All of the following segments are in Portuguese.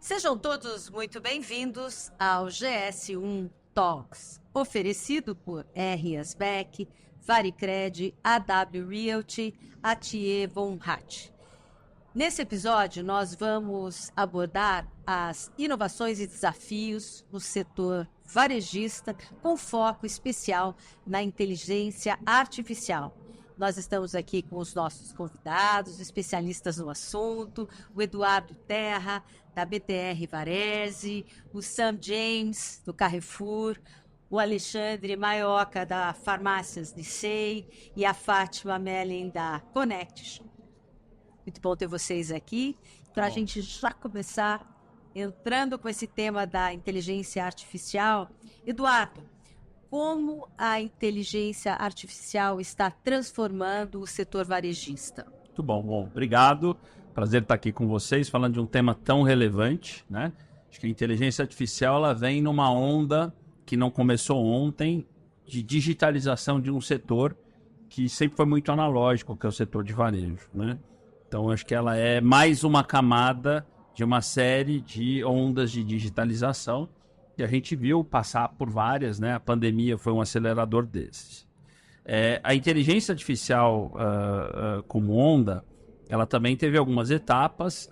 Sejam todos muito bem-vindos ao GS1 Talks, oferecido por R. Asbeck, Varicred, AW Realty, Atier Von Hatt. Nesse episódio, nós vamos abordar as inovações e desafios no setor varejista, com foco especial na inteligência artificial. Nós estamos aqui com os nossos convidados, especialistas no assunto, o Eduardo Terra, da BTR Varese, o Sam James, do Carrefour, o Alexandre Maioca, da Farmácias Licey, e a Fátima Mellen, da Connection. Muito bom ter vocês aqui, para a gente já começar entrando com esse tema da inteligência artificial. Eduardo, como a inteligência artificial está transformando o setor varejista? Muito bom, obrigado. Prazer estar aqui com vocês, falando de um tema tão relevante, né? Acho que a inteligência artificial ela vem numa onda que não começou ontem, de digitalização de um setor que sempre foi muito analógico, que é o setor de varejo, né? Então, acho que ela é mais uma camada de uma série de ondas de digitalização que a gente viu passar por várias, né? A pandemia foi um acelerador desses. A inteligência artificial como onda, ela também teve algumas etapas.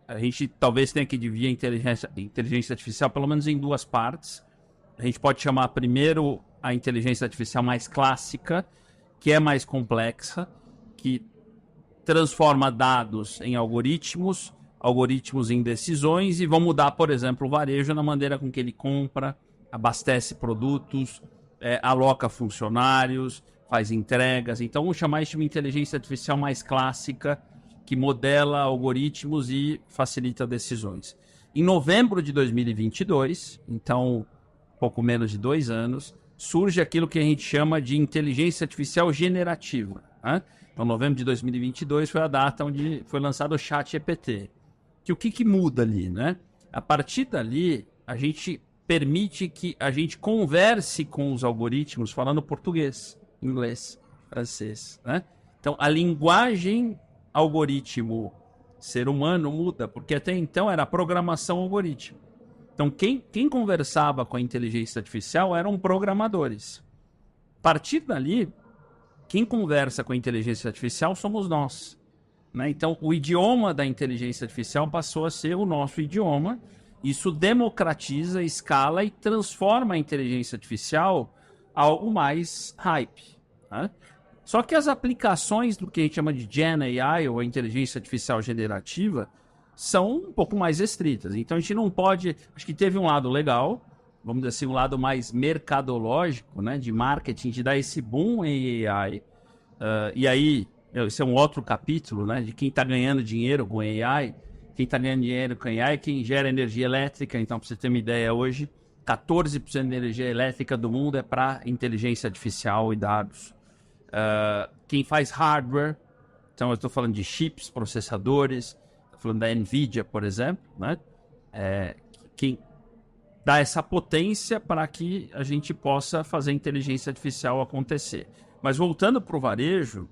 A gente talvez tenha que dividir a inteligência artificial pelo menos em duas partes. A gente pode chamar primeiro a inteligência artificial mais clássica, que é mais complexa, que transforma dados em algoritmos em decisões e vão mudar, por exemplo, o varejo na maneira com que ele compra, abastece produtos, aloca funcionários, faz entregas. Então, vamos chamar isso de uma inteligência artificial mais clássica, que modela algoritmos e facilita decisões. Em novembro de 2022, então pouco menos de 2 anos, surge aquilo que a gente chama de inteligência artificial generativa, né? Então, novembro de 2022 foi a data onde foi lançado o ChatGPT. O que muda ali, né? A partir dali, a gente permite que a gente converse com os algoritmos falando português, inglês, francês, né? Então, a linguagem algoritmo ser humano muda, porque até então era programação algoritmo. Então, quem conversava com a inteligência artificial eram programadores. A partir dali, quem conversa com a inteligência artificial somos nós, né? Então, o idioma da inteligência artificial passou a ser o nosso idioma. Isso democratiza, escala e transforma a inteligência artificial algo mais hype, né? Só que as aplicações do que a gente chama de Gen AI, ou a inteligência artificial generativa, são um pouco mais restritas. Então, a gente não pode... Acho que teve um lado legal, vamos dizer assim, um lado mais mercadológico, né, de marketing, de dar esse boom em AI. E aí, esse é um outro capítulo, né, de quem está ganhando dinheiro com AI. Quem está ganhando dinheiro com AI é quem gera energia elétrica. Então, para você ter uma ideia, hoje, 14% da energia elétrica do mundo é para inteligência artificial e dados. Quem faz hardware, então eu estou falando de chips, processadores, estou falando da NVIDIA, por exemplo, né? Quem dá essa potência para que a gente possa fazer inteligência artificial acontecer. Mas voltando para o varejo,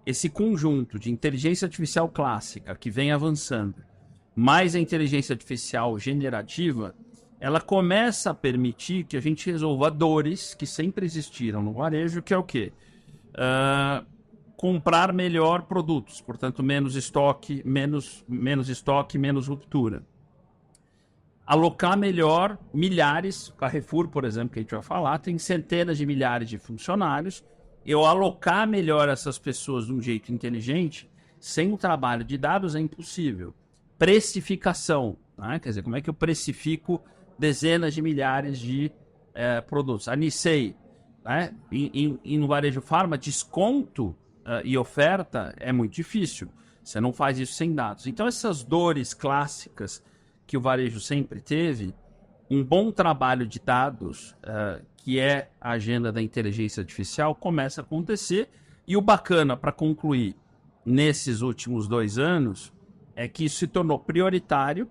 esse conjunto de inteligência artificial clássica que vem avançando, mais a inteligência artificial generativa, ela começa a permitir que a gente resolva dores que sempre existiram no varejo, que é o quê? Comprar melhor produtos, portanto, menos estoque, menos ruptura. Alocar melhor milhares, Carrefour, por exemplo, que a gente vai falar, tem centenas de milhares de funcionários. Eu alocar melhor essas pessoas de um jeito inteligente, sem o trabalho de dados, é impossível. Precificação, né? Quer dizer, como é que eu precifico dezenas de milhares de produtos? A Nicei, né? E no varejo farma, desconto e oferta é muito difícil. Você não faz isso sem dados. Então, essas dores clássicas que o varejo sempre teve, um bom trabalho de dados, que é a agenda da inteligência artificial, começa a acontecer. E o bacana, para concluir, nesses últimos 2 anos, é que isso se tornou prioritário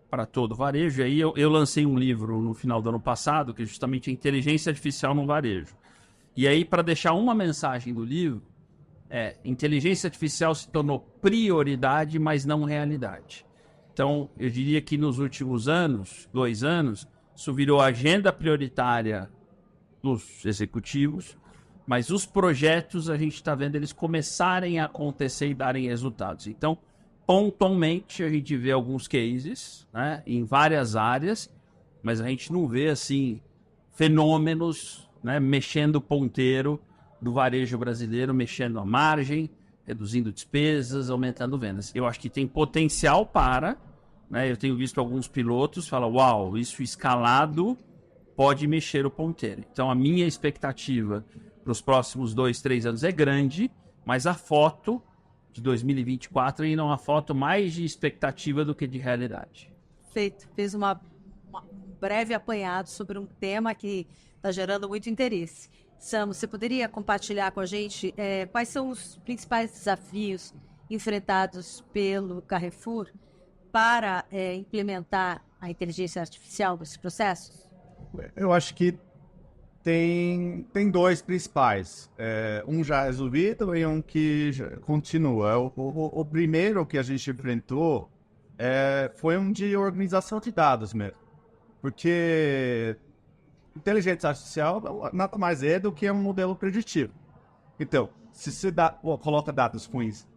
para todo o varejo. E aí eu lancei um livro no final do ano passado, que é justamente a inteligência artificial no varejo. E aí, para deixar uma mensagem do livro, inteligência artificial se tornou prioridade, mas não realidade. Então, eu diria que nos últimos anos, 2 anos, isso virou agenda prioritária dos executivos, mas os projetos a gente está vendo eles começarem a acontecer e darem resultados. Então, pontualmente, a gente vê alguns cases, né, em várias áreas, mas a gente não vê assim fenômenos, né, mexendo o ponteiro do varejo brasileiro, mexendo a margem, reduzindo despesas, aumentando vendas. Eu acho que tem potencial para, né, eu tenho visto alguns pilotos falar, uau, isso escalado pode mexer o ponteiro. Então a minha expectativa para os próximos 2, 3 anos é grande, mas a foto de 2024 ainda é uma foto mais de expectativa do que de realidade. Feito. Fiz um breve apanhado sobre um tema que está gerando muito interesse. Sam, você poderia compartilhar com a gente quais são os principais desafios enfrentados pelo Carrefour para implementar a inteligência artificial nesses processos? Eu acho que tem dois principais. Um já resolvido e um que continua. O primeiro que a gente enfrentou foi um de organização de dados mesmo. Porque inteligência artificial nada mais é do que um modelo preditivo. Então, se você coloca dados ruins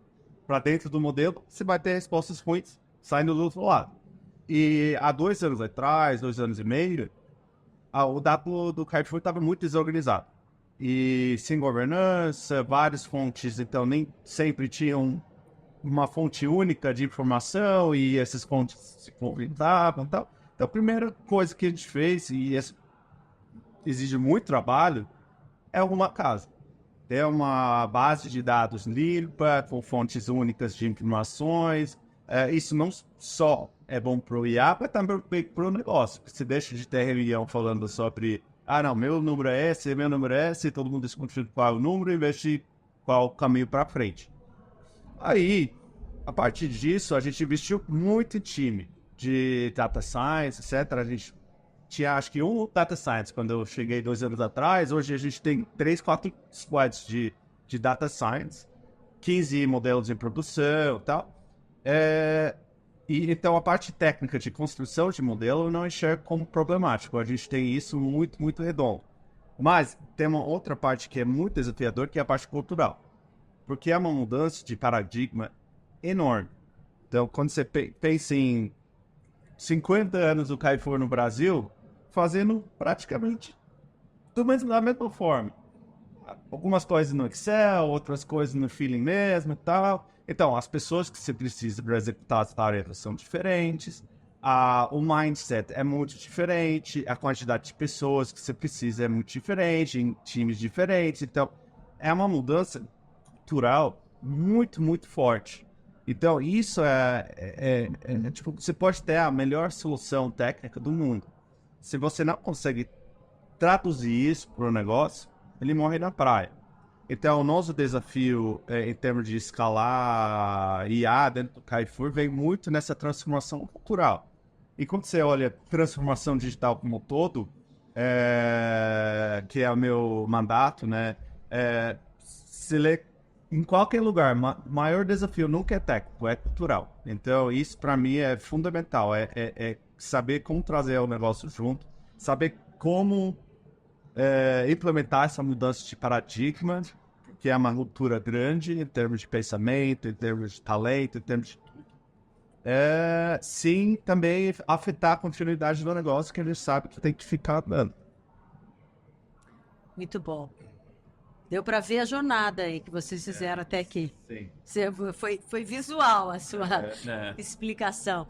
para dentro do modelo, você vai ter respostas ruins saindo do outro lado. E há 2 anos atrás, 2 anos e meio, o dado do Carrefour estava muito desorganizado. E sem governança, várias fontes, então nem sempre tinham uma fonte única de informação e essas fontes se conflitavam e tal. Então, a primeira coisa que a gente fez, e exige muito trabalho, é uma casa. Ter uma base de dados limpa, com fontes únicas de informações. Isso não só é bom para o IA, mas também para o negócio. Você deixa de ter reunião falando sobre não, meu número é esse, meu número é esse, todo mundo discute qual é o número e investe qual o caminho para frente. Aí, a partir disso, a gente investiu muito em time de data science, etc. A gente tinha, acho que, um data science quando eu cheguei 2 anos atrás. Hoje a gente tem 3, 4 squads de data science, 15 modelos em produção e tal. Então, a parte técnica de construção de modelo eu não enxergo como problemático. A gente tem isso muito, muito redondo. Mas tem uma outra parte que é muito desafiadora, que é a parte cultural. Porque é uma mudança de paradigma enorme. Então, quando você pensa em 50 anos do Carrefour no Brasil, fazendo praticamente da mesma forma. Algumas coisas no Excel, outras coisas no feeling mesmo e tal. Então, as pessoas que você precisa para executar as tarefas são diferentes, o mindset é muito diferente, a quantidade de pessoas que você precisa é muito diferente, em times diferentes. Então, é uma mudança cultural muito, muito forte. Então, isso tipo, você pode ter a melhor solução técnica do mundo. Se você não consegue traduzir isso para o negócio, ele morre na praia. Então, o nosso desafio em termos de escalar IA dentro do Carrefour vem muito nessa transformação cultural. E quando você olha transformação digital como um todo, que é o meu mandato, né? Se lê em qualquer lugar, maior desafio nunca é técnico, é cultural. Então, isso para mim é fundamental, é saber como trazer o negócio junto, saber como implementar essa mudança de paradigma, que é uma ruptura grande em termos de pensamento, em termos de talento, em termos de sim, também afetar a continuidade do negócio, que a gente sabe que tem que ficar dando. Muito bom. Deu para ver a jornada aí que vocês fizeram até aqui. Sim. Foi visual a sua explicação.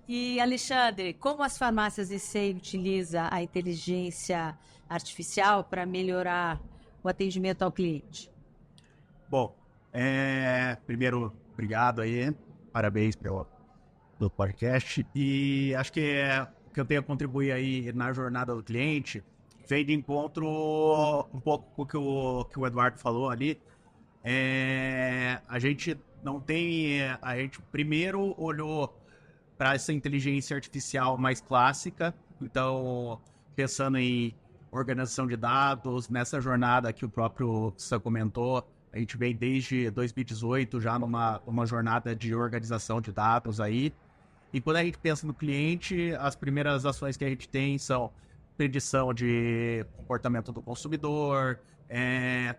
E, Alexandre, como as farmácias EC utilizam a inteligência artificial para melhorar o atendimento ao cliente? Bom, primeiro, obrigado aí, parabéns pelo podcast. E acho que o que eu tenho a contribuir aí na jornada do cliente vem de encontro um pouco com o que o Eduardo falou ali. A gente não tem... A gente primeiro olhou para essa inteligência artificial mais clássica, então pensando em organização de dados, nessa jornada que o próprio Sam comentou, a gente vem desde 2018 já numa jornada de organização de dados aí, E quando a gente pensa no cliente, as primeiras ações que a gente tem são predição de comportamento do consumidor,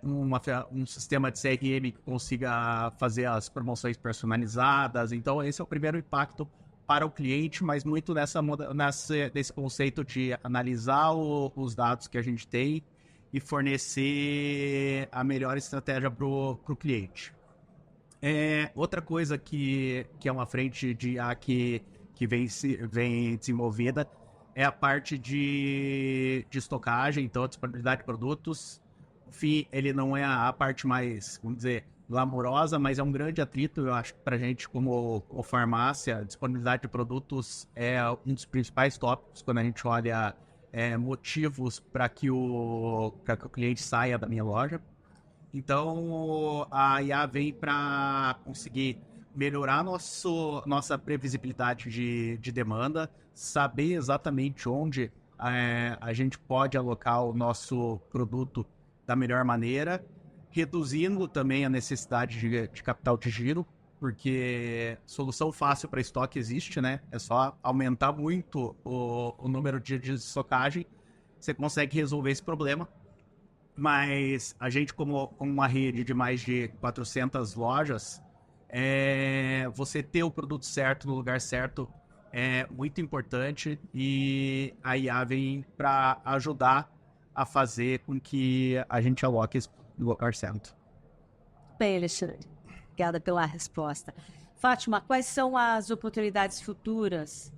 um sistema de CRM que consiga fazer as promoções personalizadas. Então, esse é o primeiro impacto para o cliente, mas muito nesse conceito de analisar os dados que a gente tem e fornecer a melhor estratégia para o cliente. Outra coisa que é uma frente de IA que vem desenvolvida é a parte de estocagem, então a disponibilidade de produtos. O FII, ele não é a parte mais, vamos dizer, glamourosa, mas é um grande atrito, eu acho, para a gente como farmácia. A disponibilidade de produtos é um dos principais tópicos quando a gente olha motivos para que o cliente saia da minha loja. Então, a IA vem para conseguir melhorar nossa previsibilidade de demanda, saber exatamente onde a gente pode alocar o nosso produto da melhor maneira, reduzindo também a necessidade de capital de giro, porque solução fácil para estoque existe, né? É só aumentar muito o número de dias de estocagem, você consegue resolver esse problema. Mas a gente, como uma rede de mais de 400 lojas, você ter o produto certo no lugar certo é muito importante, e a IA vem para ajudar a fazer com que a gente aloque esse no lugar certo. Bem, Alexandre, obrigada pela resposta. Fátima, quais são as oportunidades futuras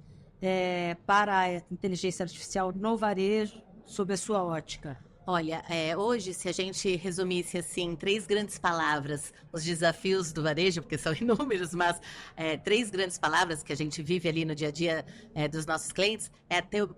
para a inteligência artificial no varejo, sob a sua ótica? Olha, hoje, se a gente resumisse assim, 3 grandes palavras, os desafios do varejo, porque são inúmeros, mas 3 grandes palavras que a gente vive ali no dia a dia dos nossos clientes,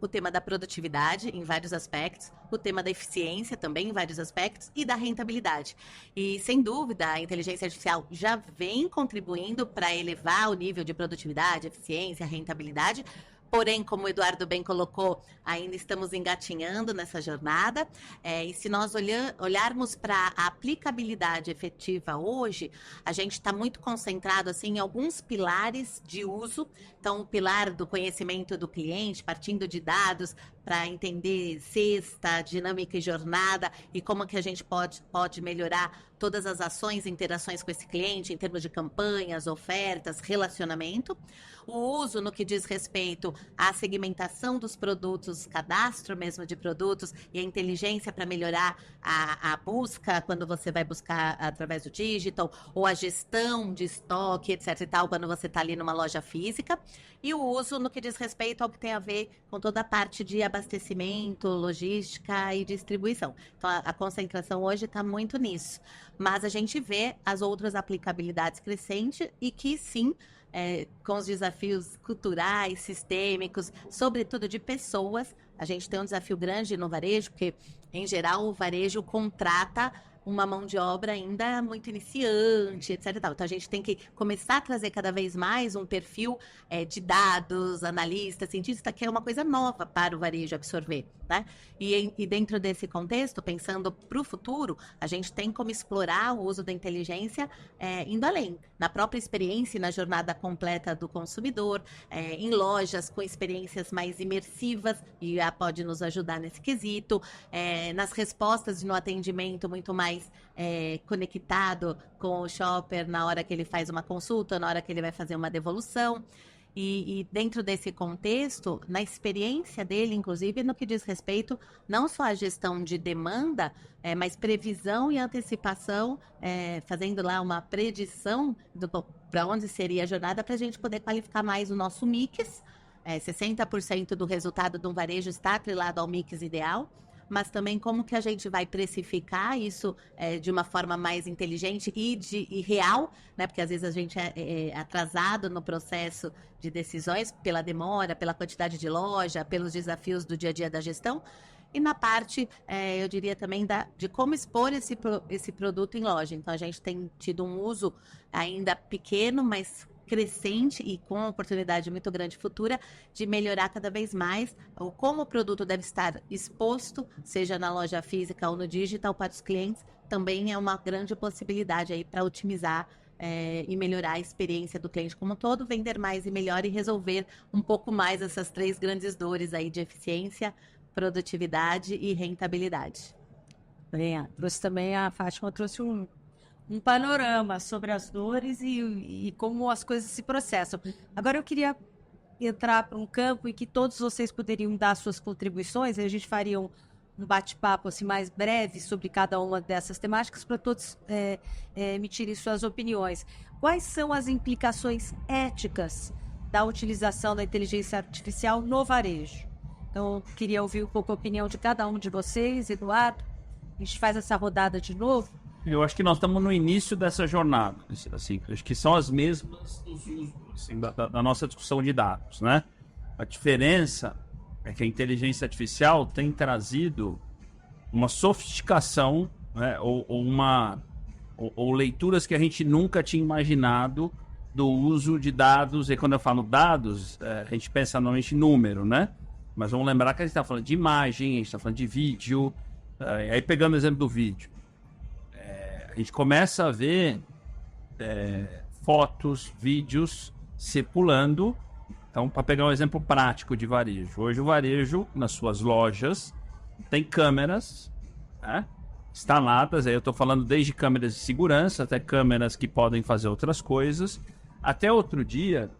o tema da produtividade em vários aspectos, o tema da eficiência também em vários aspectos e da rentabilidade. E, sem dúvida, a inteligência artificial já vem contribuindo para elevar o nível de produtividade, eficiência, rentabilidade. Porém, como o Eduardo bem colocou, ainda estamos engatinhando nessa jornada. E se nós olharmos para a aplicabilidade efetiva hoje, a gente está muito concentrado assim, em alguns pilares de uso. Então, o pilar do conhecimento do cliente, partindo de dados para entender cesta, dinâmica e jornada, e como que a gente pode melhorar todas as ações e interações com esse cliente em termos de campanhas, ofertas, relacionamento. O uso no que diz respeito à segmentação dos produtos, cadastro mesmo de produtos e a inteligência para melhorar a busca quando você vai buscar através do digital, ou a gestão de estoque, etc e tal, quando você está ali numa loja física. E o uso no que diz respeito ao que tem a ver com toda a parte de abastecimento, logística e distribuição. Então, a concentração hoje está muito nisso. Mas a gente vê as outras aplicabilidades crescentes e que, sim, com os desafios culturais, sistêmicos, sobretudo de pessoas, a gente tem um desafio grande no varejo, porque, em geral, o varejo contrata uma mão de obra ainda muito iniciante, etc. Então, a gente tem que começar a trazer cada vez mais um perfil de dados, analista, cientista, que é uma coisa nova para o varejo absorver, né? E dentro desse contexto, pensando para o futuro, a gente tem como explorar o uso da inteligência indo além, na própria experiência e na jornada completa do consumidor, em lojas com experiências mais imersivas, e pode nos ajudar nesse quesito, nas respostas e no atendimento muito mais conectado com o shopper na hora que ele faz uma consulta, na hora que ele vai fazer uma devolução. E dentro desse contexto, na experiência dele, inclusive, no que diz respeito não só à gestão de demanda, mas previsão e antecipação, fazendo lá uma predição para onde seria a jornada, para a gente poder qualificar mais o nosso mix. 60% do resultado de um varejo está atrelado ao mix ideal, mas também como que a gente vai precificar isso de uma forma mais inteligente e real, né? Porque às vezes a gente é atrasado no processo de decisões pela demora, pela quantidade de loja, pelos desafios do dia a dia da gestão. E na parte, eu diria também, de como expor esse produto em loja. Então, a gente tem tido um uso ainda pequeno, mas crescente e com oportunidade muito grande futura de melhorar cada vez mais como o produto deve estar exposto, seja na loja física ou no digital, para os clientes. Também é uma grande possibilidade aí para otimizar e melhorar a experiência do cliente como um todo, vender mais e melhor e resolver um pouco mais essas 3 grandes dores aí de eficiência, produtividade e rentabilidade. Trouxe também, a Fátima trouxe um panorama sobre as dores e como as coisas se processam. Agora eu queria entrar para um campo em que todos vocês poderiam dar suas contribuições, e a gente faria um bate-papo assim, mais breve sobre cada uma dessas temáticas para todos emitirem suas opiniões. Quais são as implicações éticas da utilização da inteligência artificial no varejo? Então, eu queria ouvir um pouco a opinião de cada um de vocês. Eduardo, a gente faz essa rodada de novo. Eu acho que nós estamos no início dessa jornada, assim, acho que são as mesmas dos usos, assim, da nossa discussão de dados, né? A diferença é que a inteligência artificial tem trazido uma sofisticação, né, ou leituras que a gente nunca tinha imaginado do uso de dados. E quando eu falo dados, a gente pensa normalmente em número, né? Mas vamos lembrar que a gente está falando de imagem, a gente está falando de vídeo. Aí pegando o exemplo do vídeo, a gente começa a ver fotos, vídeos circulando. Então, para pegar um exemplo prático de varejo, hoje o varejo, nas suas lojas, tem câmeras, né, instaladas. Aí eu estou falando desde câmeras de segurança até câmeras que podem fazer outras coisas. Até outro dia,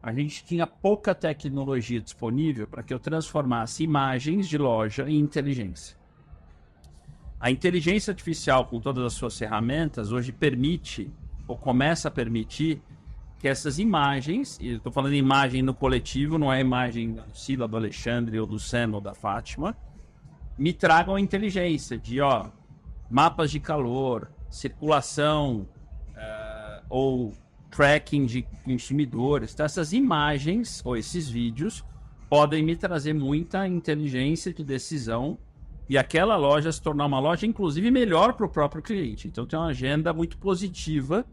a gente tinha pouca tecnologia disponível para que eu transformasse imagens de loja em inteligência. A inteligência artificial, com todas as suas ferramentas, hoje permite, ou começa a permitir, que essas imagens, e eu estou falando de imagem no coletivo, não é imagem da Lucila, do Alexandre, ou do Sam, ou da Fátima, me tragam a inteligência de, mapas de calor, circulação, ou tracking de consumidores. Então, essas imagens, ou esses vídeos, podem me trazer muita inteligência de decisão e aquela loja se tornar uma loja, inclusive, melhor para o próprio cliente. Então, tem uma agenda muito positiva,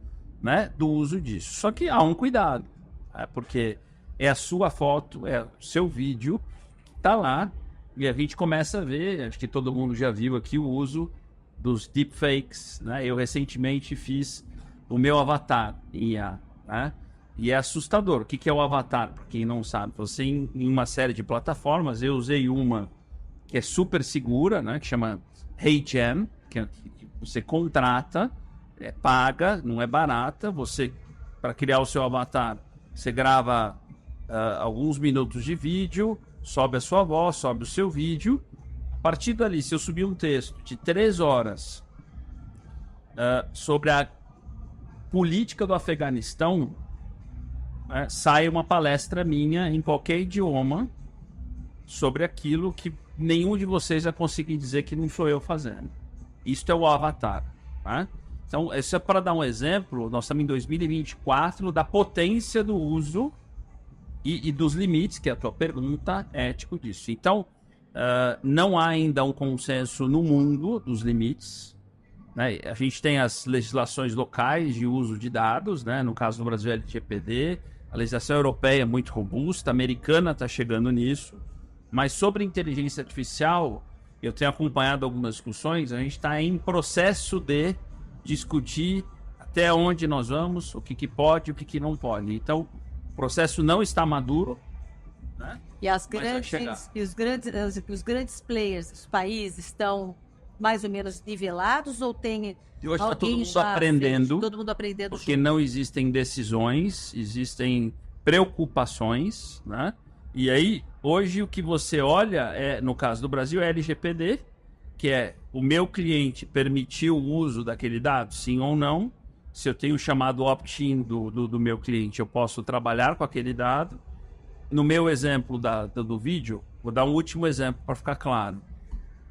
né, do uso disso. Só que há um cuidado, porque é a sua foto, é o seu vídeo que está lá, e a gente começa a ver, acho que todo mundo já viu aqui o uso dos deepfakes, né? Eu recentemente fiz o meu avatar em IA, né? E é assustador. O que é o avatar? Para quem não sabe, você em uma série de plataformas, eu usei uma que é super segura, né, que chama HeyGen, que você contrata, paga, não é barata. Você, para criar o seu avatar, você grava alguns minutos de vídeo, sobe a sua voz, sobe o seu vídeo. A partir dali, se eu subir um texto de 3 horas sobre a política do Afeganistão, sai uma palestra minha em qualquer idioma sobre aquilo que nenhum de vocês vai conseguir dizer que não sou eu fazendo. Isso é o avatar, tá? Então, isso é para dar um exemplo. Nós estamos em 2024, da potência do uso e dos limites, que é a tua pergunta, ético disso. Então, não há ainda um consenso no mundo dos limites, né? A gente tem as legislações locais de uso de dados, né? No caso do Brasil, é LGPD. A legislação europeia é muito robusta, a americana está chegando nisso. Mas sobre inteligência artificial, eu tenho acompanhado algumas discussões, a gente está em processo de discutir até onde nós vamos, o que pode e o que não pode. Então, o processo não está maduro, né? E os grandes players, os países, estão mais ou menos nivelados, ou tem e hoje está todo alguém mundo já aprendendo, fez, todo mundo aprendendo porque junto? não existem decisões, existem preocupações, né? E aí, hoje o que você olha, no caso do Brasil, é LGPD, que é o meu cliente permitiu o uso daquele dado, sim ou não. Se eu tenho chamado opt-in do meu cliente, eu posso trabalhar com aquele dado. No meu exemplo do vídeo, vou dar um último exemplo para ficar claro.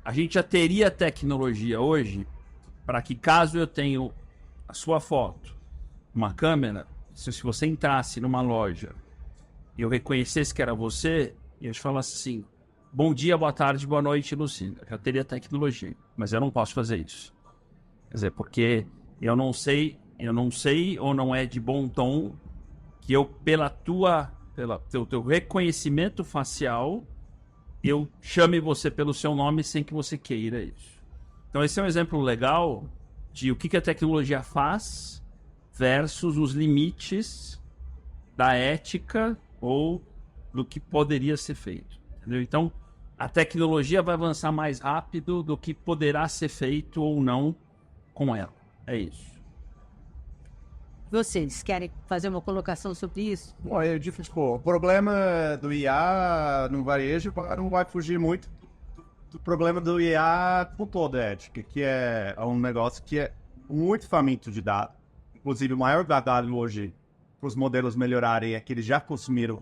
A gente já teria tecnologia hoje para que, caso eu tenha a sua foto, uma câmera, se você entrasse numa loja e eu reconhecesse que era você, e eu te falasse assim: bom dia, boa tarde, boa noite, Lucina. Eu já teria tecnologia, mas eu não posso fazer isso. Quer dizer, porque eu não sei ou não é de bom tom que eu, pelo teu reconhecimento facial, eu chame você pelo seu nome sem que você queira isso. Então esse é um exemplo legal de o que a tecnologia faz versus os limites da ética ou do que poderia ser feito. Entendeu? Então, a tecnologia vai avançar mais rápido do que poderá ser feito ou não com ela. É isso. Vocês querem fazer uma colocação sobre isso? Bom, eu digo, tipo, o problema do IA no varejo não vai fugir muito do problema do IA por toda a ética, que é um negócio que é muito faminto de dados. Inclusive, o maior gargalo hoje para os modelos melhorarem é que eles já consumiram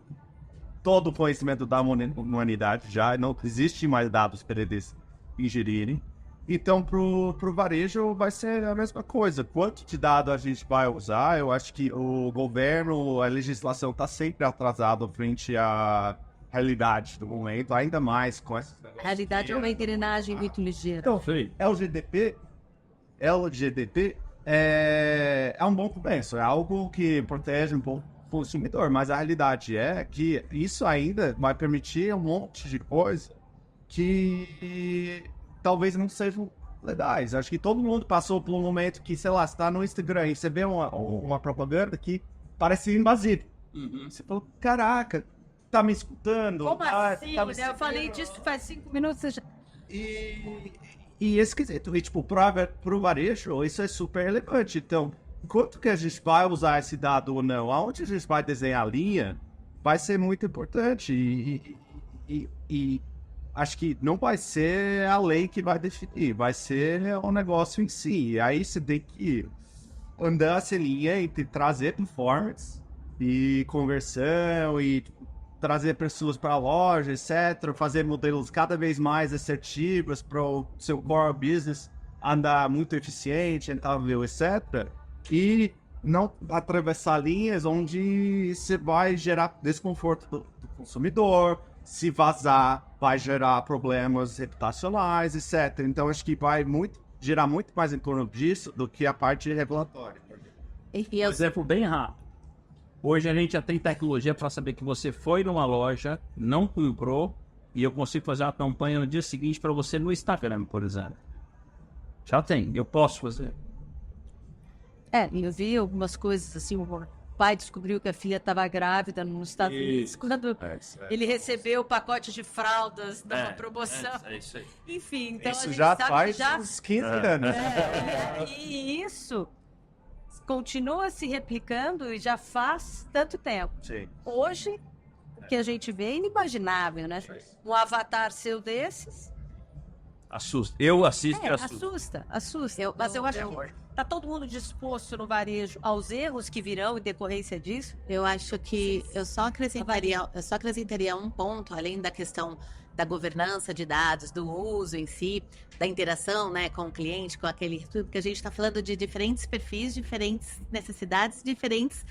todo o conhecimento da humanidade, já não existe mais dados para eles ingerirem. Então, pro varejo vai ser a mesma coisa. Quanto de dado a gente vai usar? Eu acho que o governo, a legislação está sempre atrasada frente à realidade do momento, ainda mais com essa... A realidade é uma engrenagem muito ligeira. Então, LGDP é um bom começo, é algo que protege um pouco o consumidor, mas a realidade é que isso ainda vai permitir um monte de coisa que talvez não sejam legais. Acho que todo mundo passou por um momento que, sei lá, você tá no Instagram e você vê uma propaganda que parece invasiva. Você falou, caraca, tá me escutando? Como assim? Tá me Eu falei disso faz 5 minutos. Você já... E esquisito. E, tipo, pro varejo, isso é super relevante. Então, quanto que a gente vai usar esse dado ou não, aonde a gente vai desenhar a linha, vai ser muito importante. E acho que não vai ser a lei que vai definir, vai ser o negócio em si. Aí você tem que andar essa linha entre trazer performance e conversão e trazer pessoas para a loja, etc. Fazer modelos cada vez mais assertivos para o seu core business andar muito eficiente, rentável, etc. E não atravessar linhas onde você vai gerar desconforto do consumidor, se vazar, vai gerar problemas reputacionais, etc. Então, acho que vai gerar muito mais em torno disso do que a parte regulatória. E Um exemplo bem rápido. Hoje a gente já tem tecnologia para saber que você foi numa loja, não comprou, e eu consigo fazer uma campanha no dia seguinte para você no Instagram, por exemplo. Já tem, eu posso fazer. Eu vi algumas coisas assim, o pai descobriu que a filha estava grávida nos Estados Unidos, quando ele recebeu o pacote de fraldas da promoção. É isso aí. Enfim, então a Isso gente já sabe faz que já... uns 15 anos. E isso continua se replicando e já faz tanto tempo. Sim. Hoje, o que a gente vê é inimaginável, né? Um avatar seu desses... Assusta. Eu assisto e assusto. Assusta. Mas eu acho que tá todo mundo disposto no varejo aos erros que virão em decorrência disso? Eu acho que eu só acrescentaria um ponto, além da questão da governança de dados, do uso em si, da interação, né, com o cliente, com aquele... Porque a gente está falando de diferentes perfis, diferentes necessidades, diferentes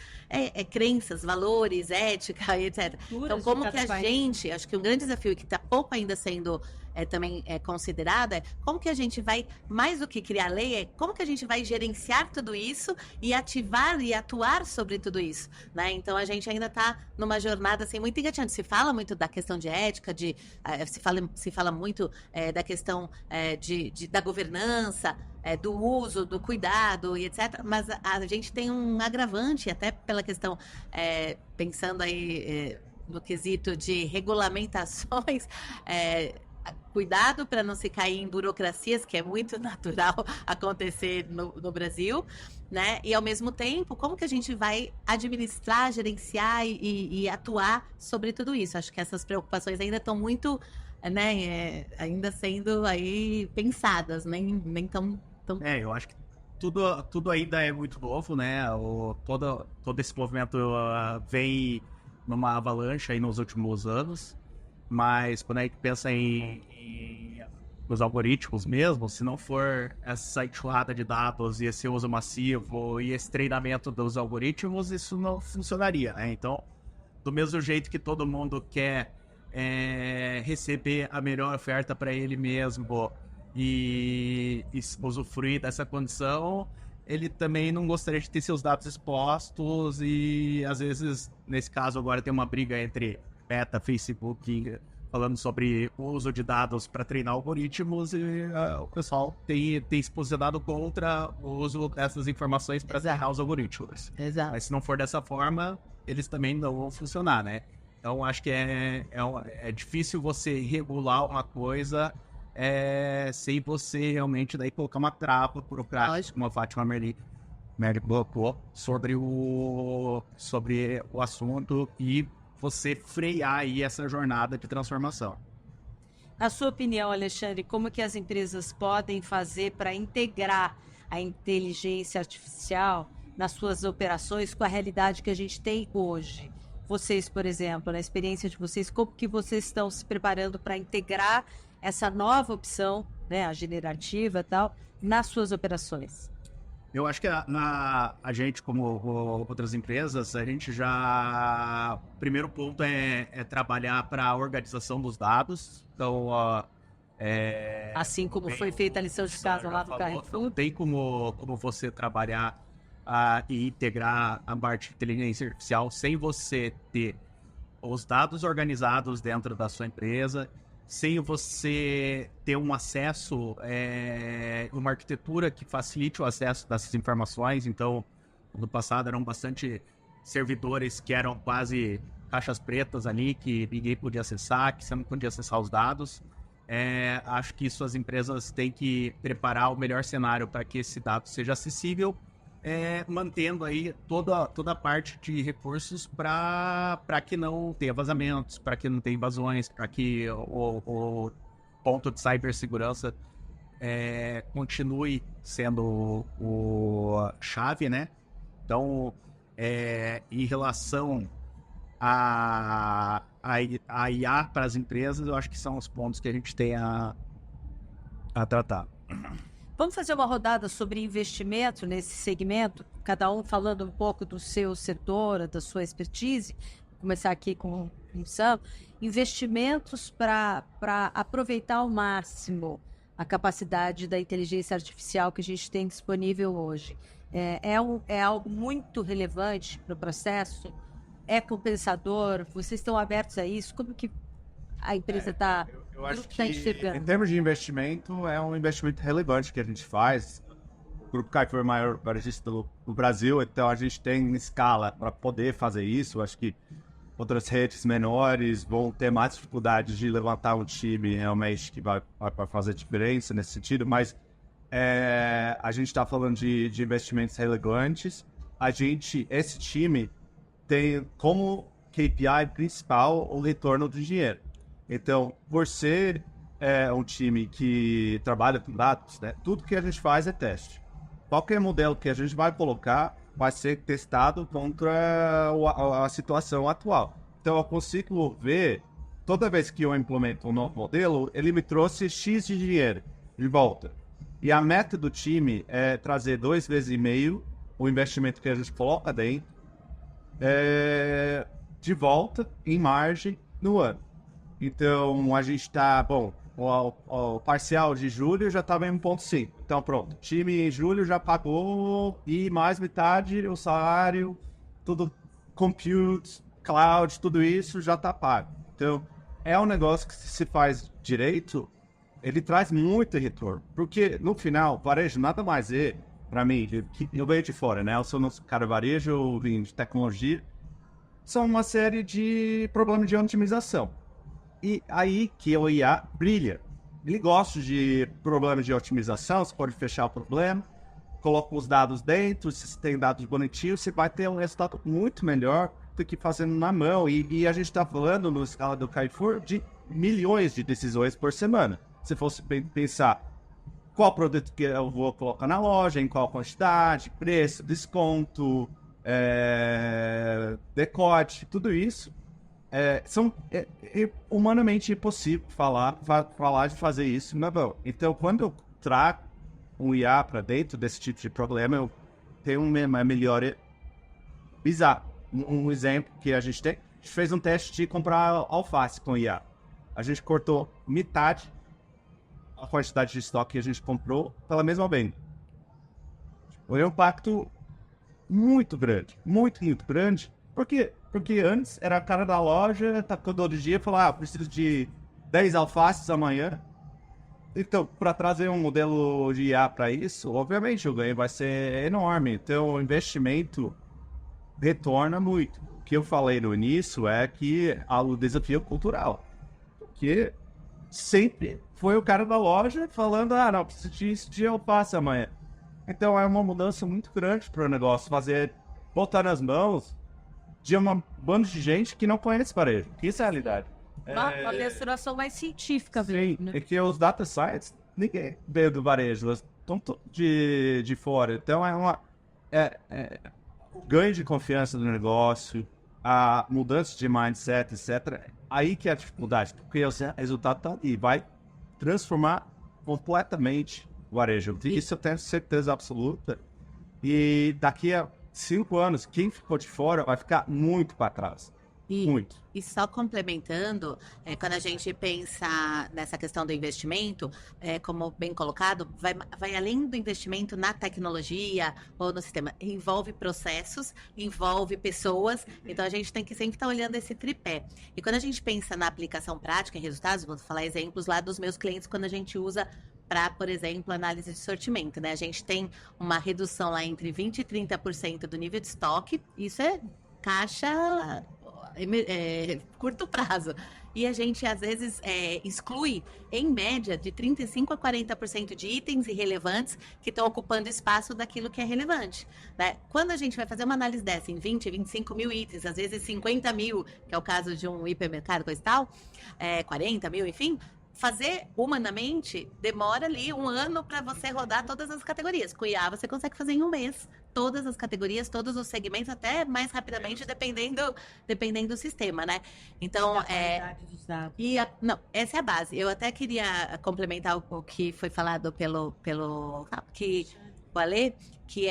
crenças, valores, ética, etc. Então, como que a gente... Acho que um grande desafio que está pouco ainda sendo também considerado é como que a gente vai, mais do que criar lei, é como que a gente vai gerenciar tudo isso e ativar e atuar sobre tudo isso, né? Então, a gente ainda está numa jornada assim, muito engateante. Se fala muito da questão de ética, se fala muito da questão da governança, do uso, do cuidado e etc. Mas a gente tem um agravante, até pela questão, pensando aí no quesito de regulamentações, cuidado para não se cair em burocracias, que é muito natural acontecer no Brasil, né? E ao mesmo tempo, como que a gente vai administrar, gerenciar e atuar sobre tudo isso? Acho que essas preocupações ainda estão muito, né, ainda sendo aí pensadas, nem tão... Eu acho que tudo ainda é muito novo, né? Todo esse movimento vem numa avalanche aí nos últimos anos, mas quando a gente pensa nos algoritmos mesmo, se não for essa enxurrada de dados e esse uso massivo e esse treinamento dos algoritmos, isso não funcionaria, né? Então, do mesmo jeito que todo mundo quer receber a melhor oferta para ele mesmo e usufruir dessa condição, ele também não gostaria de ter seus dados expostos e, às vezes, nesse caso agora tem uma briga entre Meta, Facebook, falando sobre o uso de dados para treinar algoritmos e o pessoal tem se posicionado contra o uso dessas informações para treinar os algoritmos. Exato. Mas se não for dessa forma, eles também não vão funcionar, né? Então, acho que é difícil você regular uma coisa sem você realmente daí colocar uma trava burocrática, como a Fátima Merli colocou, sobre o assunto e você frear aí essa jornada de transformação. Na sua opinião, Alexandre, como que as empresas podem fazer para integrar a inteligência artificial nas suas operações com a realidade que a gente tem hoje? Vocês, por exemplo, na experiência de vocês, como que vocês estão se preparando para integrar essa nova opção, né, a generativa e tal, nas suas operações? Eu acho que a gente, como outras empresas, a gente já... O primeiro ponto é trabalhar para a organização dos dados. Então, assim como foi feita a lição de casa lá no Carrefour. Não tem como você trabalhar e integrar a parte de inteligência artificial sem você ter os dados organizados dentro da sua empresa, sem você ter um acesso, uma arquitetura que facilite o acesso dessas informações. Então, no passado eram bastante servidores que eram quase caixas pretas ali, que ninguém podia acessar, que você não podia acessar os dados. Acho que isso as empresas têm que preparar o melhor cenário para que esse dado seja acessível, mantendo aí toda a parte de recursos para que não tenha vazamentos, para que não tenha invasões, para que o ponto de cibersegurança continue sendo o chave, né? Então, em relação a IA para as empresas, eu acho que são os pontos que a gente tem a tratar. Vamos fazer uma rodada sobre investimento nesse segmento, cada um falando um pouco do seu setor, da sua expertise. Vou começar aqui com o Sam. Investimentos para aproveitar ao máximo a capacidade da inteligência artificial que a gente tem disponível hoje. É algo muito relevante para o processo? É compensador? Vocês estão abertos a isso? Como que a empresa está enxergando? Em termos de investimento, é um investimento relevante que a gente faz. O Grupo Carrefour é o maior varejista do Brasil, então a gente tem escala para poder fazer isso. Acho que outras redes menores vão ter mais dificuldades de levantar um time realmente que vai fazer diferença nesse sentido, mas a gente está falando de investimentos relevantes. Esse time tem como KPI principal o retorno do dinheiro. Então, por ser um time que trabalha com dados, né, tudo que a gente faz é teste. Qualquer modelo que a gente vai colocar vai ser testado contra a situação atual. Então, eu consigo ver, toda vez que eu implemento um novo modelo, ele me trouxe X de dinheiro de volta. E a meta do time é trazer 2,5 vezes o investimento que a gente coloca dentro de volta em margem no ano. Então, a gente está, o parcial de julho já estava em 1,5. Então, pronto, o time em julho já pagou e mais metade o salário, tudo, compute, cloud, tudo isso já está pago. Então, é um negócio que se faz direito, ele traz muito retorno. Porque, no final, varejo nada mais para mim, eu venho de fora, né? Eu sou nosso cara varejo, eu vim de tecnologia, são uma série de problemas de otimização. E aí que o IA brilha. Ele gosta de problemas de otimização, você pode fechar o problema, coloca os dados dentro, se você tem dados bonitinhos, você vai ter um resultado muito melhor do que fazendo na mão. E a gente está falando, no escala do Carrefour, de milhões de decisões por semana. Se fosse pensar qual produto que eu vou colocar na loja, em qual quantidade, preço, desconto, decote, tudo isso. São humanamente impossível falar de fazer isso, não é bom. Então, quando eu trago um IA para dentro desse tipo de problema, eu tenho uma melhora bizarra. Um exemplo que a gente tem, a gente fez um teste de comprar alface com IA. A gente cortou metade a quantidade de estoque que a gente comprou pela mesma venda. Foi um impacto muito grande, muito grande. Por quê? Porque antes era a cara da loja, tá todo dia e falava, preciso de 10 alfaces amanhã. Então, para trazer um modelo de IA para isso, obviamente o ganho vai ser enorme. Então, o investimento retorna muito. O que eu falei no início é que há o desafio cultural. Que sempre foi o cara da loja falando, não, preciso disso de alface amanhã. Então, é uma mudança muito grande para o negócio botar nas mãos de uma banda de gente que não conhece varejo. Isso é a realidade. Uma mensuração mais científica, Sim, né? é que os data science, ninguém veio do varejo, eles estão de fora. Então, o ganho de confiança no negócio, a mudança de mindset, etc. Aí que é a dificuldade, porque o resultado está ali, vai transformar completamente o varejo. Isso eu tenho certeza absoluta. E daqui a 5 anos, quem ficou de fora vai ficar muito para trás. Muito. E só complementando, quando a gente pensa nessa questão do investimento, como bem colocado, vai além do investimento na tecnologia ou no sistema. Envolve processos, envolve pessoas, então a gente tem que sempre estar olhando esse tripé. E quando a gente pensa na aplicação prática em resultados, vou falar exemplos lá dos meus clientes quando a gente usa para, por exemplo, análise de sortimento, né? A gente tem uma redução lá entre 20% e 30% do nível de estoque, isso é caixa curto prazo. E a gente, às vezes, exclui, em média, de 35% a 40% de itens irrelevantes que estão ocupando espaço daquilo que é relevante, né? Quando a gente vai fazer uma análise dessa em 20, 25 mil itens, às vezes 50 mil, que é o caso de um hipermercado, coisa e tal, 40 mil, enfim, fazer humanamente demora ali 1 ano para você rodar todas as categorias. Com IA você consegue fazer em 1 mês. Todas as categorias, todos os segmentos, até mais rapidamente, dependendo do sistema, né? Então, não, essa é a base. Eu até queria complementar o que foi falado pelo o Alê, que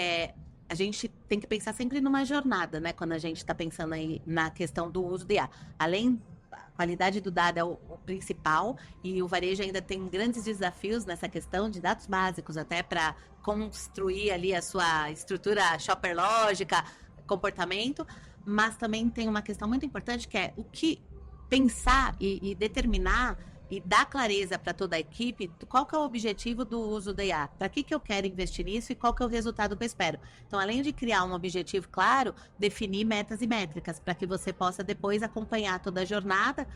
a gente tem que pensar sempre numa jornada, né? Quando a gente está pensando aí na questão do uso de IA. Além a qualidade do dado é o principal e o varejo ainda tem grandes desafios nessa questão de dados básicos, até para construir ali a sua estrutura shopper lógica, comportamento, mas também tem uma questão muito importante que é o que pensar e determinar e dar clareza para toda a equipe qual que é o objetivo do uso da IA, para que eu quero investir nisso e qual que é o resultado que eu espero. Então, além de criar um objetivo claro, definir metas e métricas para que você possa depois acompanhar toda a jornada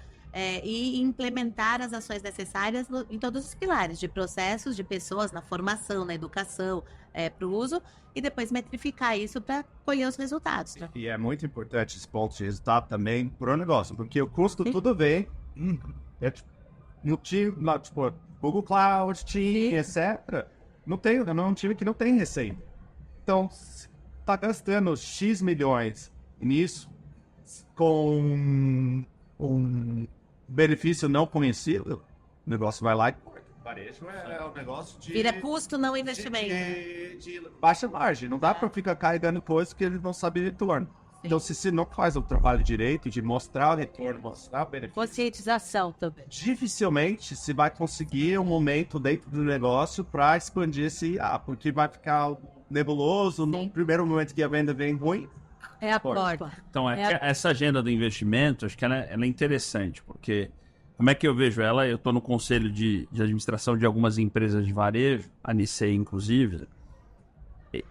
e implementar as ações necessárias em todos os pilares, de processos, de pessoas, na formação, na educação, para o uso, e depois metrificar isso para colher os resultados. Né? E é muito importante esse ponto de resultado também para o negócio, porque o custo tudo vem, no time, tipo, Google Cloud, Team, etc. Não é um time que não tem receita. Então, se tá gastando X milhões nisso, com um benefício não conhecido, o negócio vai lá e corta. O varejo é um negócio de... Vira custo, não investimento. De baixa margem. Não dá para ficar carregando coisas que eles não sabem retorno. Então, se você não faz o trabalho direito de mostrar o retorno, mostrar o benefício... Conscientização também. Dificilmente se vai conseguir um momento dentro do negócio para expandir esse IA, porque vai ficar nebuloso. No primeiro momento que a venda vem ruim... É a porta. Então, essa agenda do investimento, acho que ela é interessante, porque como é que eu vejo ela? Eu estou no conselho de administração de algumas empresas de varejo, a Nicei, inclusive,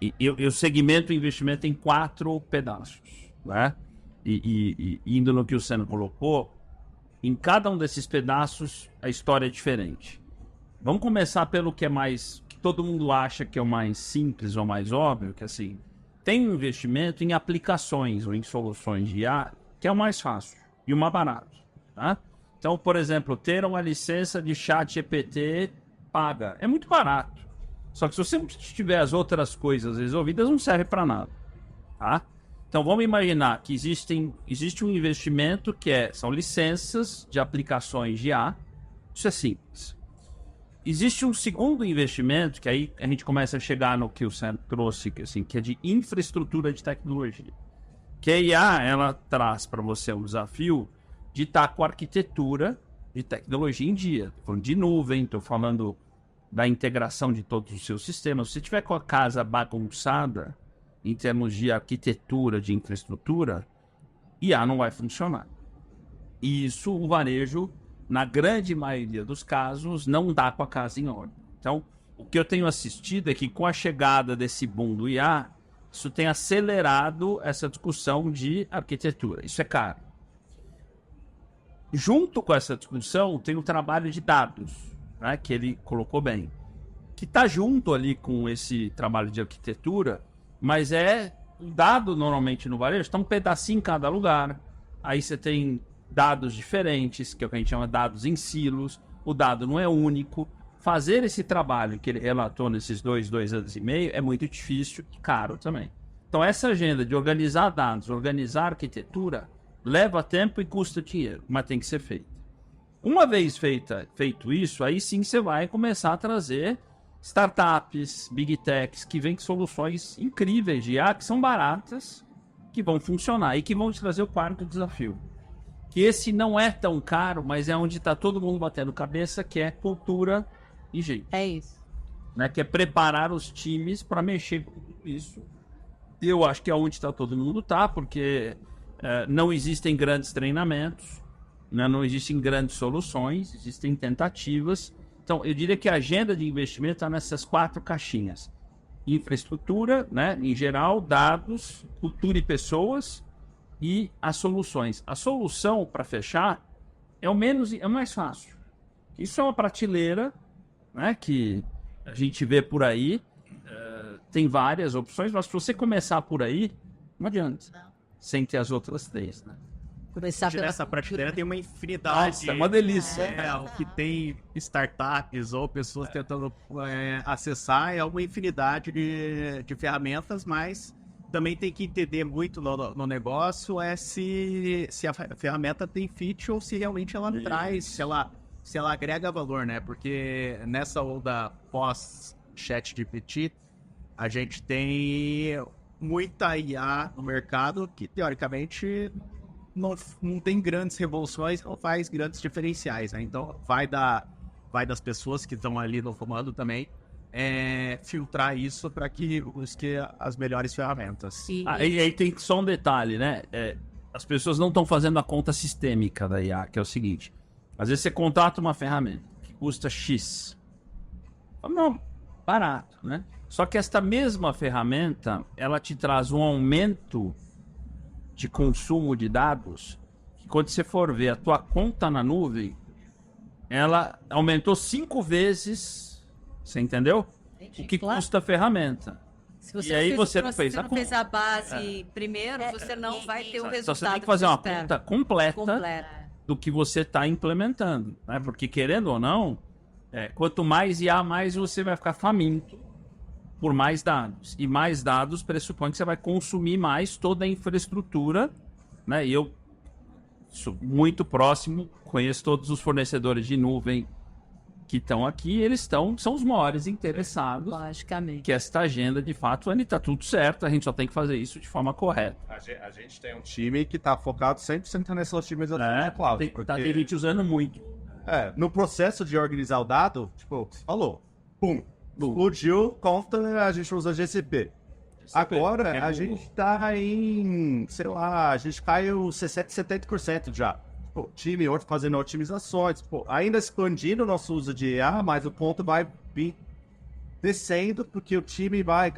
e eu segmento o investimento em 4 pedaços, né? E indo no que o Senna colocou, em cada um desses pedaços a história é diferente. Vamos começar pelo que é mais, que todo mundo acha que é o mais simples ou mais óbvio, que assim, tem um investimento em aplicações ou em soluções de IA, que é o mais fácil e o mais barato, tá? Então, por exemplo, ter uma licença de chat GPT paga é muito barato. Só que se você não tiver as outras coisas resolvidas, não serve para nada, tá? Então, vamos imaginar que existe um investimento que são licenças de aplicações de IA. Isso é simples. Existe um segundo investimento, que aí a gente começa a chegar no que o Sam trouxe, que é de infraestrutura de tecnologia. Que a IA, ela traz para você um desafio de estar com a arquitetura de tecnologia em dia. Estou falando de nuvem, estou falando da integração de todos os seus sistemas. Se você tiver com a casa bagunçada, em termos de arquitetura, de infraestrutura, IA não vai funcionar. E isso o varejo na grande maioria dos casos, não dá com a casa em ordem. Então, o que eu tenho assistido é que com a chegada desse boom do IA, isso tem acelerado essa discussão de arquitetura. Isso é caro. Junto com essa discussão, tem o trabalho de dados, né, que ele colocou bem, que está junto ali com esse trabalho de arquitetura, mas o dado normalmente no varejo está um pedacinho em cada lugar. Aí você tem dados diferentes, que é o que a gente chama de dados em silos, o dado não é único. Fazer esse trabalho que ele relatou nesses 2 anos e meio é muito difícil e caro também. Então essa agenda de organizar dados, organizar arquitetura, leva tempo e custa dinheiro, mas tem que ser feita. Uma vez feito isso, aí sim você vai começar a trazer startups, big techs, que vêm com soluções incríveis de IA, que são baratas, que vão funcionar e que vão te trazer o quarto desafio. Que esse não é tão caro, mas é onde está todo mundo batendo cabeça, que é cultura e gente. É isso. Né? Que é preparar os times para mexer com tudo isso. Eu acho que é onde está todo mundo, porque não existem grandes treinamentos, né? Não existem grandes soluções, existem tentativas. Então, eu diria que a agenda de investimento está nessas 4 caixinhas. Infraestrutura, né? Em geral, dados, cultura e pessoas e as soluções. A solução, para fechar, é o mais fácil. Isso é uma prateleira, né, que a gente vê por aí. Tem várias opções, mas se você começar por aí, não adianta. Sem ter as outras 3, né? Começar pela Nessa prateleira tem uma infinidade. Nossa, é uma delícia. O que tem startups ou pessoas tentando acessar é uma infinidade de ferramentas, mas também tem que entender muito no negócio se a ferramenta tem fit ou se realmente ela traz, se ela agrega valor, né? Porque nessa onda pós-ChatGPT, a gente tem muita IA no mercado que, teoricamente, não tem grandes revoluções, não faz grandes diferenciais, né? Então, vai das pessoas que estão ali no comando também filtrar isso para que busque as melhores ferramentas. E aí tem só um detalhe, né? As pessoas não estão fazendo a conta sistêmica da IA, que é o seguinte. Às vezes você contrata uma ferramenta que custa X. Não, barato, né? Só que esta mesma ferramenta, ela te traz um aumento de consumo de dados, que quando você for ver a tua conta na nuvem, ela aumentou 5 vezes, você entendeu? O que custa a ferramenta. Se você E aí não você não fez a não fez a base primeiro, você não vai ter o resultado. Então você tem que fazer uma espera. conta completa do que você está implementando, né? Porque querendo ou não, quanto mais IA, mais você vai ficar faminto por mais dados. E mais dados pressupõe que você vai consumir mais toda a infraestrutura, né? E eu sou muito próximo, conheço todos os fornecedores de nuvem que estão aqui, eles são os maiores interessados. Logicamente. Que esta agenda, de fato, está tudo certo, a gente só tem que fazer isso de forma correta. A gente tem um time que está focado 100% nessa otimização da cloud. Tem gente usando muito. No processo de organizar o dado, tipo, falou, pum, explodiu, conta, a gente usa GCP. Agora, a gente tá em, sei lá, a gente caiu 60%, 70% já. Pô, time fazendo otimizações, pô, ainda expandindo o nosso uso de IA, mas o ponto vai vir descendo, porque o time vai,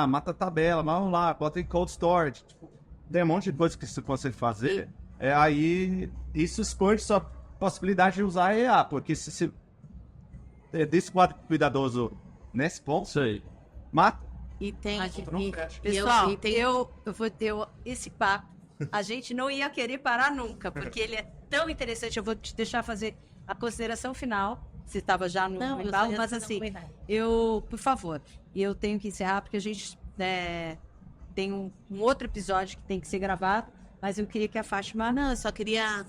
mata a tabela, vamos lá, bota em cold storage. Tipo, tem um monte de coisa que você consegue fazer, aí isso expande sua possibilidade de usar a IA, porque se desse quadro cuidadoso nesse ponto, sei. mata. E tem... Pessoal, eu vou ter esse papo. A gente não ia querer parar nunca, porque ele é tão interessante. Eu vou te deixar fazer a consideração final. Você estava já no embalo, mas assim, por favor, eu tenho que encerrar, porque a gente tem um outro episódio que tem que ser gravado, mas eu queria que a Fátima... Não, eu só queria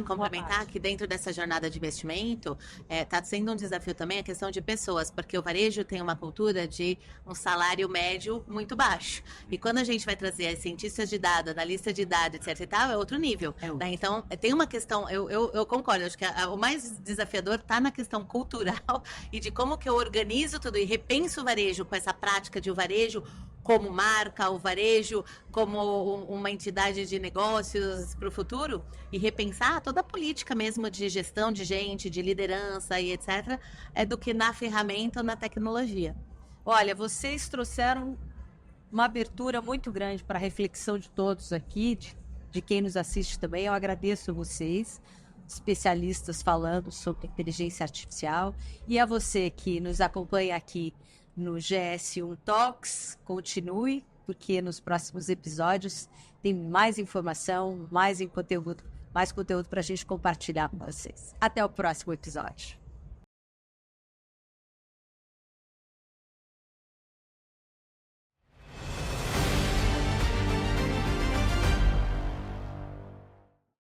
complementar que dentro dessa jornada de investimento, está sendo um desafio também a questão de pessoas, porque o varejo tem uma cultura de um salário médio muito baixo. E quando a gente vai trazer as cientistas de dados, analista de dados, etc e tal, é outro nível. Né? Então, tem uma questão, eu concordo, acho que o mais desafiador está na questão cultural e de como que eu organizo tudo e repenso o varejo com essa prática de o varejo como marca, o varejo como uma entidade de negócios para o futuro e repensar toda a política mesmo de gestão de gente, de liderança e etc., do que na ferramenta ou na tecnologia. Olha, vocês trouxeram uma abertura muito grande para a reflexão de todos aqui, de quem nos assiste também. Eu agradeço a vocês, especialistas falando sobre inteligência artificial, e a você que nos acompanha aqui no GS1 Talks. Continue, porque nos próximos episódios tem mais informação, mais conteúdo para a gente compartilhar com vocês. Até o próximo episódio.